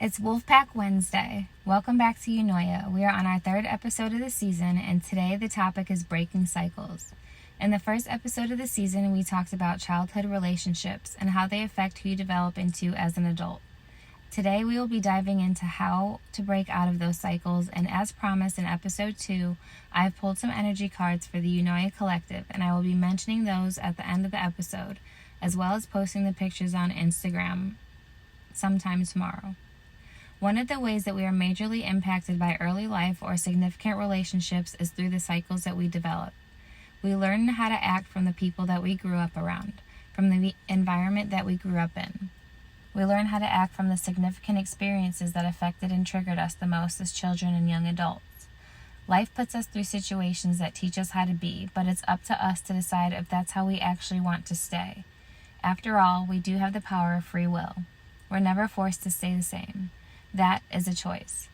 It's Wolfpack Wednesday. Welcome back to EUNOIA. We are on our third episode of the season, and today the topic is breaking cycles. In the first episode of the season, we talked about childhood relationships and how they affect who you develop into as an adult. Today, we will be diving into how to break out of those cycles, and as promised in episode 2, I have pulled some energy cards for the EUNOIA Collective, and I will be mentioning those at the end of the episode, as well as posting the pictures on Instagram sometime tomorrow. One of the ways that we are majorly impacted by early life or significant relationships is through the cycles that we develop. We learn how to act from the people that we grew up around, from the environment that we grew up in. We learn how to act from the significant experiences that affected and triggered us the most as children and young adults. Life puts us through situations that teach us how to be, but it's up to us to decide if that's how we actually want to stay. After all, we do have the power of free will. We're never forced to stay the same. That is a choice.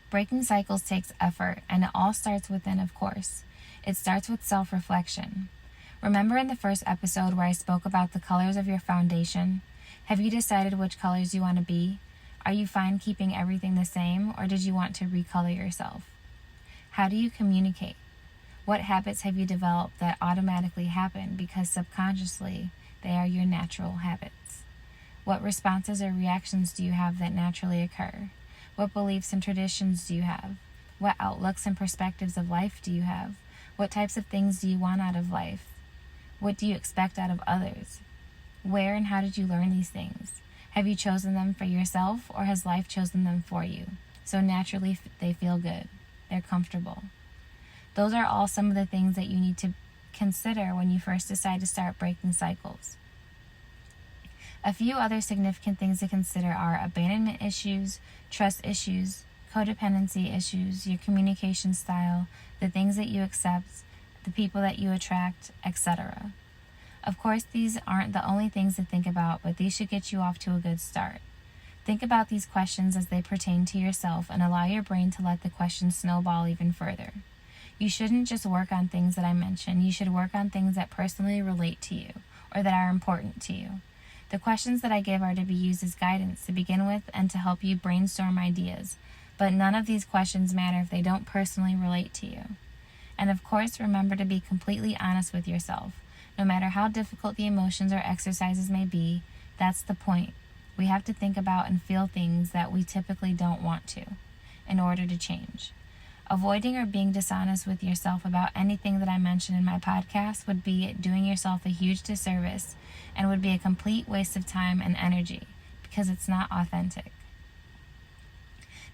Breaking cycles takes effort, and it all starts within, of course. It starts with self-reflection. Remember in the first episode where I spoke about the colors of your foundation? Have you decided which colors you want to be? Are you fine keeping everything the same, or did you want to recolor yourself? How do you communicate? What habits have you developed that automatically happen because subconsciously they are your natural habits? What responses or reactions do you have that naturally occur? What beliefs and traditions do you have? What outlooks and perspectives of life do you have? What types of things do you want out of life? What do you expect out of others? Where and how did you learn these things? Have you chosen them for yourself, or has life chosen them for you? So naturally they feel good. They're comfortable. Those are all some of the things that you need to consider when you first decide to start breaking cycles. A few other significant things to consider are abandonment issues, trust issues, codependency issues, your communication style, the things that you accept, the people that you attract, etc. Of course, these aren't the only things to think about, but these should get you off to a good start. Think about these questions as they pertain to yourself and allow your brain to let the questions snowball even further. You shouldn't just work on things that I mentioned. You should work on things that personally relate to you or that are important to you. The questions that I give are to be used as guidance to begin with and to help you brainstorm ideas, but none of these questions matter if they don't personally relate to you. And of course, remember to be completely honest with yourself. No matter how difficult the emotions or exercises may be, that's the point. We have to think about and feel things that we typically don't want to in order to change. Avoiding or being dishonest with yourself about anything that I mentioned in my podcast would be doing yourself a huge disservice and would be a complete waste of time and energy because it's not authentic.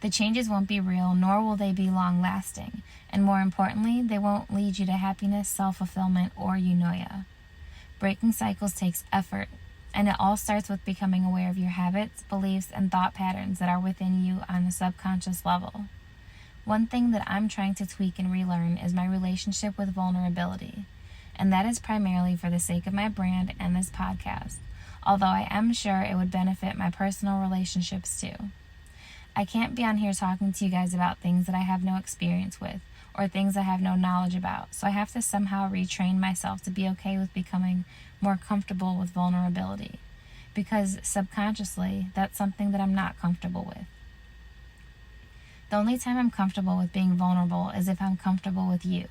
The changes won't be real, nor will they be long-lasting, and more importantly, they won't lead you to happiness, self-fulfillment, or EUNOIA. Breaking cycles takes effort, and it all starts with becoming aware of your habits, beliefs, and thought patterns that are within you on a subconscious level. One thing that I'm trying to tweak and relearn is my relationship with vulnerability, and that is primarily for the sake of my brand and this podcast, although I am sure it would benefit my personal relationships too. I can't be on here talking to you guys about things that I have no experience with or things I have no knowledge about, so I have to somehow retrain myself to be okay with becoming more comfortable with vulnerability, because subconsciously that's something that I'm not comfortable with. The only time I'm comfortable with being vulnerable is if I'm comfortable with you,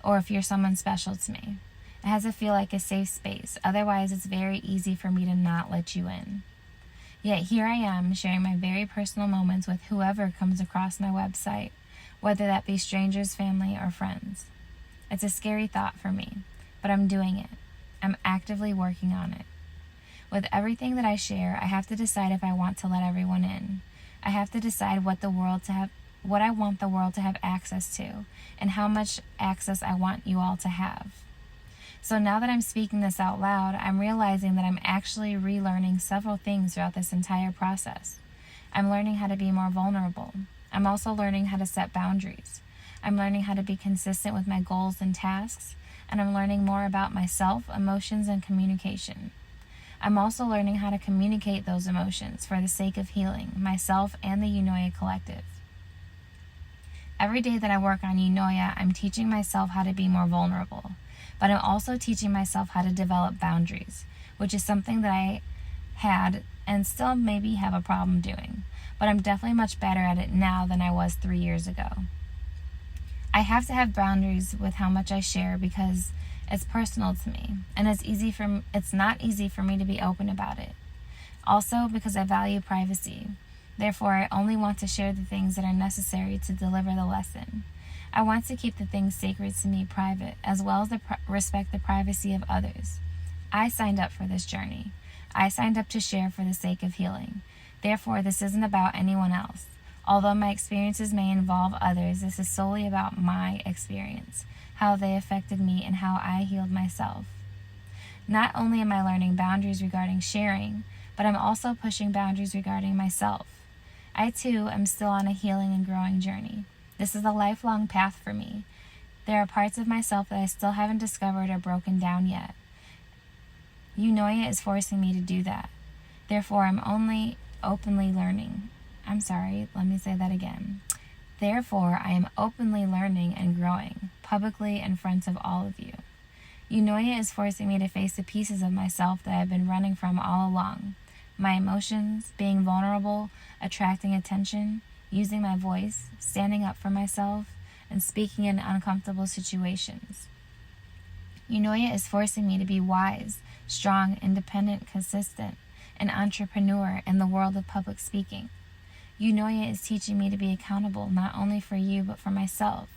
or if you're someone special to me. It has to feel like a safe space, otherwise it's very easy for me to not let you in. Yet here I am, sharing my very personal moments with whoever comes across my website, whether that be strangers, family, or friends. It's a scary thought for me, but I'm doing it. I'm actively working on it. With everything that I share, I have to decide if I want to let everyone in. I have to decide what I want the world to have access to, and how much access I want you all to have. So now that I'm speaking this out loud, I'm realizing that I'm actually relearning several things throughout this entire process. I'm learning how to be more vulnerable. I'm also learning how to set boundaries. I'm learning how to be consistent with my goals and tasks, and I'm learning more about myself, emotions, and communication. I'm also learning how to communicate those emotions for the sake of healing myself and the EUNOIA Collective. Every day that I work on EUNOIA, I'm teaching myself how to be more vulnerable, but I'm also teaching myself how to develop boundaries, which is something that I had and still maybe have a problem doing, but I'm definitely much better at it now than I was 3 years ago. I have to have boundaries with how much I share because it's personal to me, and it's not easy for me to be open about it. Also, because I value privacy. Therefore, I only want to share the things that are necessary to deliver the lesson. I want to keep the things sacred to me private, as well as respect the privacy of others. I signed up for this journey. I signed up to share for the sake of healing. Therefore, this isn't about anyone else. Although my experiences may involve others, this is solely about my experience, how they affected me, and how I healed myself. Not only am I learning boundaries regarding sharing, but I'm also pushing boundaries regarding myself. I, too, am still on a healing and growing journey. This is a lifelong path for me. There are parts of myself that I still haven't discovered or broken down yet. EUNOIA is forcing me to do that. Therefore, I'm only openly learning. Therefore, I am openly learning and growing, publicly in front of all of you. EUNOIA is forcing me to face the pieces of myself that I've been running from all along. My emotions, being vulnerable, attracting attention, using my voice, standing up for myself, and speaking in uncomfortable situations. EUNOIA is forcing me to be wise, strong, independent, consistent, an entrepreneur in the world of public speaking. EUNOIA is teaching me to be accountable not only for you but for myself.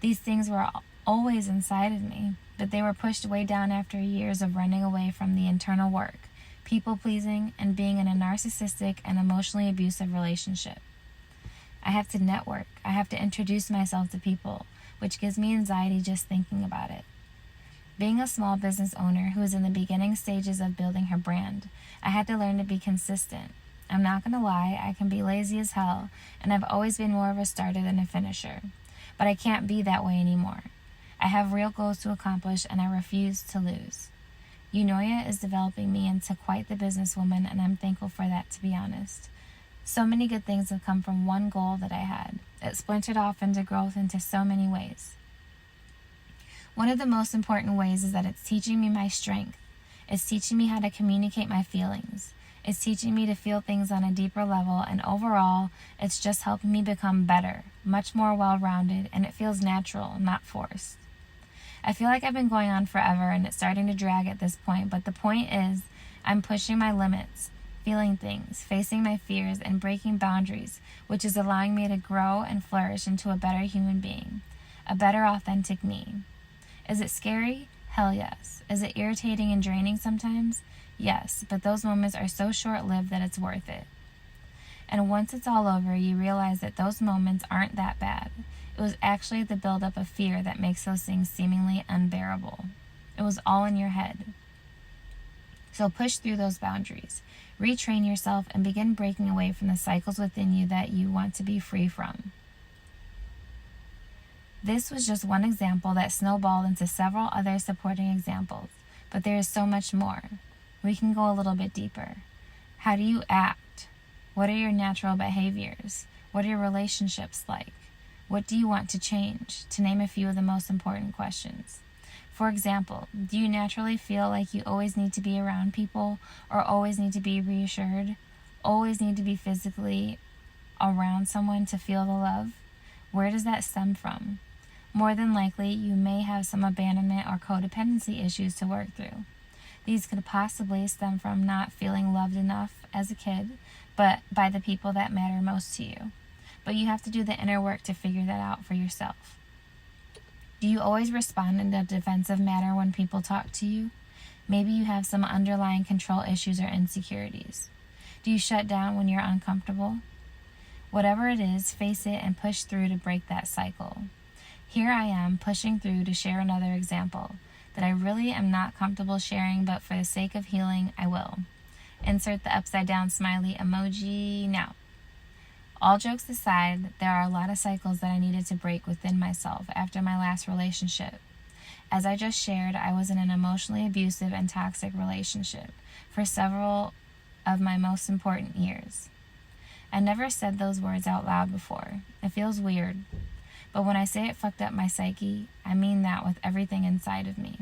These things were always inside of me, but they were pushed way down after years of running away from the internal work, people-pleasing, and being in a narcissistic and emotionally abusive relationship. I have to network. I have to introduce myself to people, which gives me anxiety just thinking about it. Being a small business owner who is in the beginning stages of building her brand, I had to learn to be consistent. I'm not going to lie, I can be lazy as hell, and I've always been more of a starter than a finisher. But I can't be that way anymore. I have real goals to accomplish, and I refuse to lose. EUNOIA is developing me into quite the businesswoman, and I'm thankful for that, to be honest. So many good things have come from one goal that I had. It splintered off into growth into so many ways. One of the most important ways is that it's teaching me my strength. It's teaching me how to communicate my feelings. It's teaching me to feel things on a deeper level, and overall, it's just helping me become better, much more well-rounded, and it feels natural, not forced. I feel like I've been going on forever, and it's starting to drag at this point, but the point is, I'm pushing my limits, feeling things, facing my fears, and breaking boundaries, which is allowing me to grow and flourish into a better human being, a better authentic me. Is it scary? Hell yes. Is it irritating and draining sometimes? Yes, but those moments are so short-lived that it's worth it. And once it's all over, you realize that those moments aren't that bad. It was actually the buildup of fear that makes those things seemingly unbearable. It was all in your head. So push through those boundaries. Retrain yourself and begin breaking away from the cycles within you that you want to be free from. This was just one example that snowballed into several other supporting examples, but there is so much more. We can go a little bit deeper. How do you act? What are your natural behaviors? What are your relationships like? What do you want to change? To name a few of the most important questions. For example, do you naturally feel like you always need to be around people or always need to be reassured? Always need to be physically around someone to feel the love? Where does that stem from? More than likely, you may have some abandonment or codependency issues to work through. These could possibly stem from not feeling loved enough as a kid, but by the people that matter most to you. But you have to do the inner work to figure that out for yourself. Do you always respond in a defensive manner when people talk to you? Maybe you have some underlying control issues or insecurities. Do you shut down when you're uncomfortable? Whatever it is, face it and push through to break that cycle. Here I am pushing through to share another example that I really am not comfortable sharing, but for the sake of healing, I will. Insert the upside down smiley emoji now. All jokes aside, there are a lot of cycles that I needed to break within myself after my last relationship. As I just shared, I was in an emotionally abusive and toxic relationship for several of my most important years. I never said those words out loud before. It feels weird. But when I say it fucked up my psyche, I mean that with everything inside of me.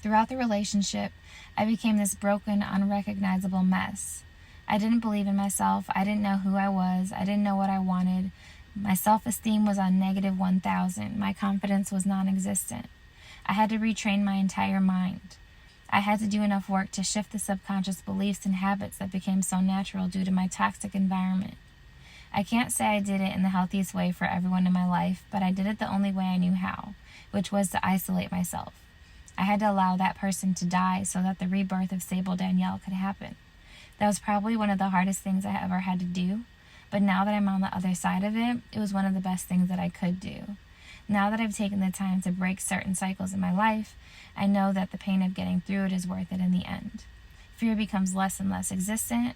Throughout the relationship, I became this broken, unrecognizable mess. I didn't believe in myself. I didn't know who I was. I didn't know what I wanted. My self-esteem was on negative 1,000. My confidence was non-existent. I had to retrain my entire mind. I had to do enough work to shift the subconscious beliefs and habits that became so natural due to my toxic environment. I can't say I did it in the healthiest way for everyone in my life, but I did it the only way I knew how, which was to isolate myself. I had to allow that person to die so that the rebirth of Sable Danielle could happen. That was probably one of the hardest things I ever had to do, but now that I'm on the other side of it, it was one of the best things that I could do. Now that I've taken the time to break certain cycles in my life, I know that the pain of getting through it is worth it in the end. Fear becomes less and less existent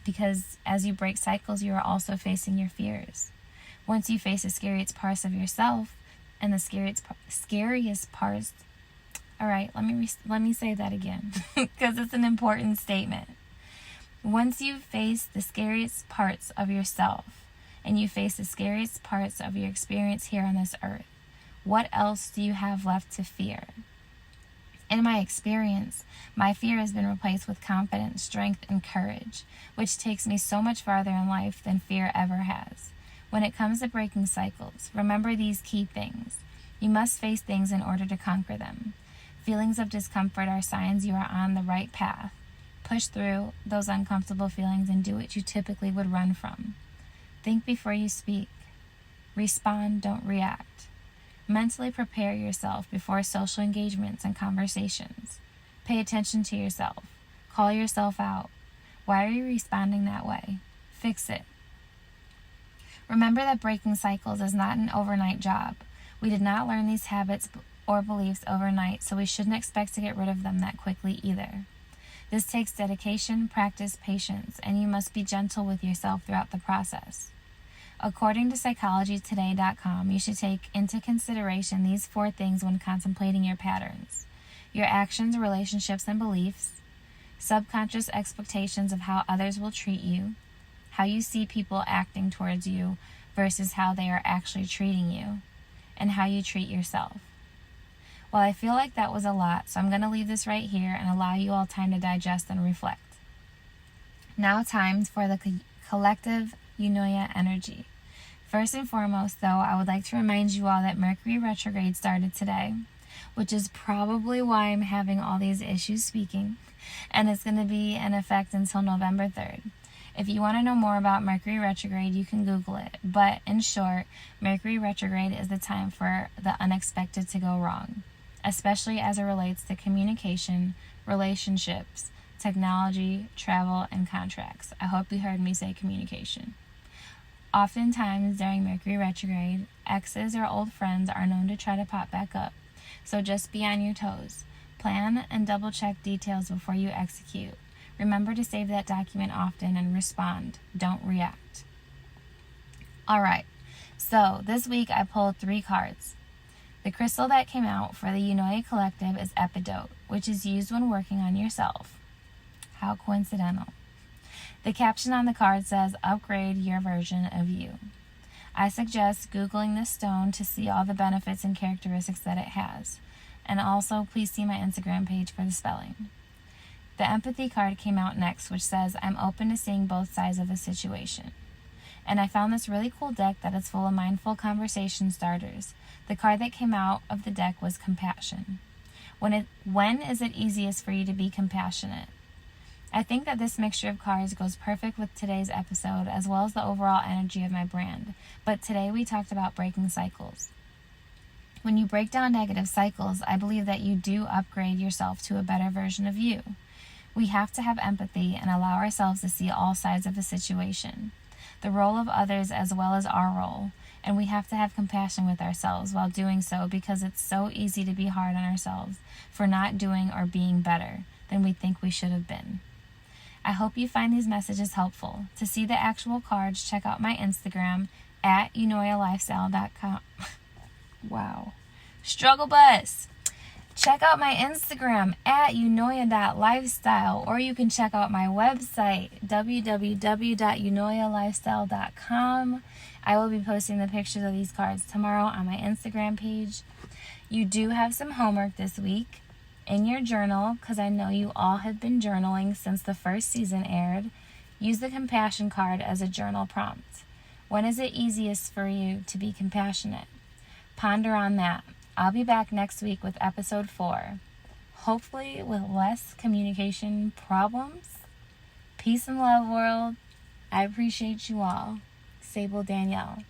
because as you break cycles, you are also facing your fears. Once you face the scariest parts of yourself and the scariest parts, all right, let me say that again because it's an important statement. Once you face the scariest parts of yourself and you face the scariest parts of your experience here on this earth, what else do you have left to fear? In my experience, my fear has been replaced with confidence, strength, and courage, which takes me so much farther in life than fear ever has. When it comes to breaking cycles, remember these key things. You must face things in order to conquer them. Feelings of discomfort are signs you are on the right path. Push through those uncomfortable feelings and do what you typically would run from. Think before you speak. Respond, don't react. Mentally prepare yourself before social engagements and conversations. Pay attention to yourself. Call yourself out. Why are you responding that way? Fix it. Remember that breaking cycles is not an overnight job. We did not learn these habits or beliefs overnight, so we shouldn't expect to get rid of them that quickly either. This takes dedication, practice, patience, and you must be gentle with yourself throughout the process. According to psychologytoday.com, you should take into consideration these 4 things when contemplating your patterns: your actions, relationships, and beliefs, subconscious expectations of how others will treat you, how you see people acting towards you versus how they are actually treating you, and how you treat yourself. Well, I feel like that was a lot, so I'm going to leave this right here and allow you all time to digest and reflect. Now time for the collective EUNOIA energy. First and foremost, though, I would like to remind you all that Mercury retrograde started today, which is probably why I'm having all these issues speaking, and it's going to be in effect until November 3rd. If you want to know more about Mercury retrograde, you can Google it, but in short, Mercury retrograde is the time for the unexpected to go wrong, especially as it relates to communication, relationships, technology, travel, and contracts. I hope you heard me say communication. Oftentimes during Mercury retrograde, exes or old friends are known to try to pop back up, so just be on your toes. Plan and double check details before you execute. Remember to save that document often and respond. Don't react. Alright, so this week I pulled 3 cards. The crystal that came out for the EUNOIA Collective is Epidote, which is used when working on yourself. How coincidental. The caption on the card says, "Upgrade your version of you." I suggest Googling this stone to see all the benefits and characteristics that it has. And also, please see my Instagram page for the spelling. The empathy card came out next, which says, "I'm open to seeing both sides of a situation." And I found this really cool deck that is full of mindful conversation starters. The card that came out of the deck was compassion. When is it easiest for you to be compassionate? I think that this mixture of cards goes perfect with today's episode as well as the overall energy of my brand. But today we talked about breaking cycles. When you break down negative cycles, I believe that you do upgrade yourself to a better version of you. We have to have empathy and allow ourselves to see all sides of a situation, the role of others as well as our role, and we have to have compassion with ourselves while doing so because it's so easy to be hard on ourselves for not doing or being better than we think we should have been. I hope you find these messages helpful. To see the actual cards, check out my Instagram at EUNOIALifestyle.com. Wow. Struggle bus. Check out my Instagram at EUNOIA.lifestyle, or you can check out my website, www.eunoialifestyle.com. I will be posting the pictures of these cards tomorrow on my Instagram page. You do have some homework this week. In your journal, because I know you all have been journaling since the first season aired, use the compassion card as a journal prompt. When is it easiest for you to be compassionate? Ponder on that. I'll be back next week with episode 4, hopefully with less communication problems. Peace and love, world. I appreciate you all. Sable Danielle.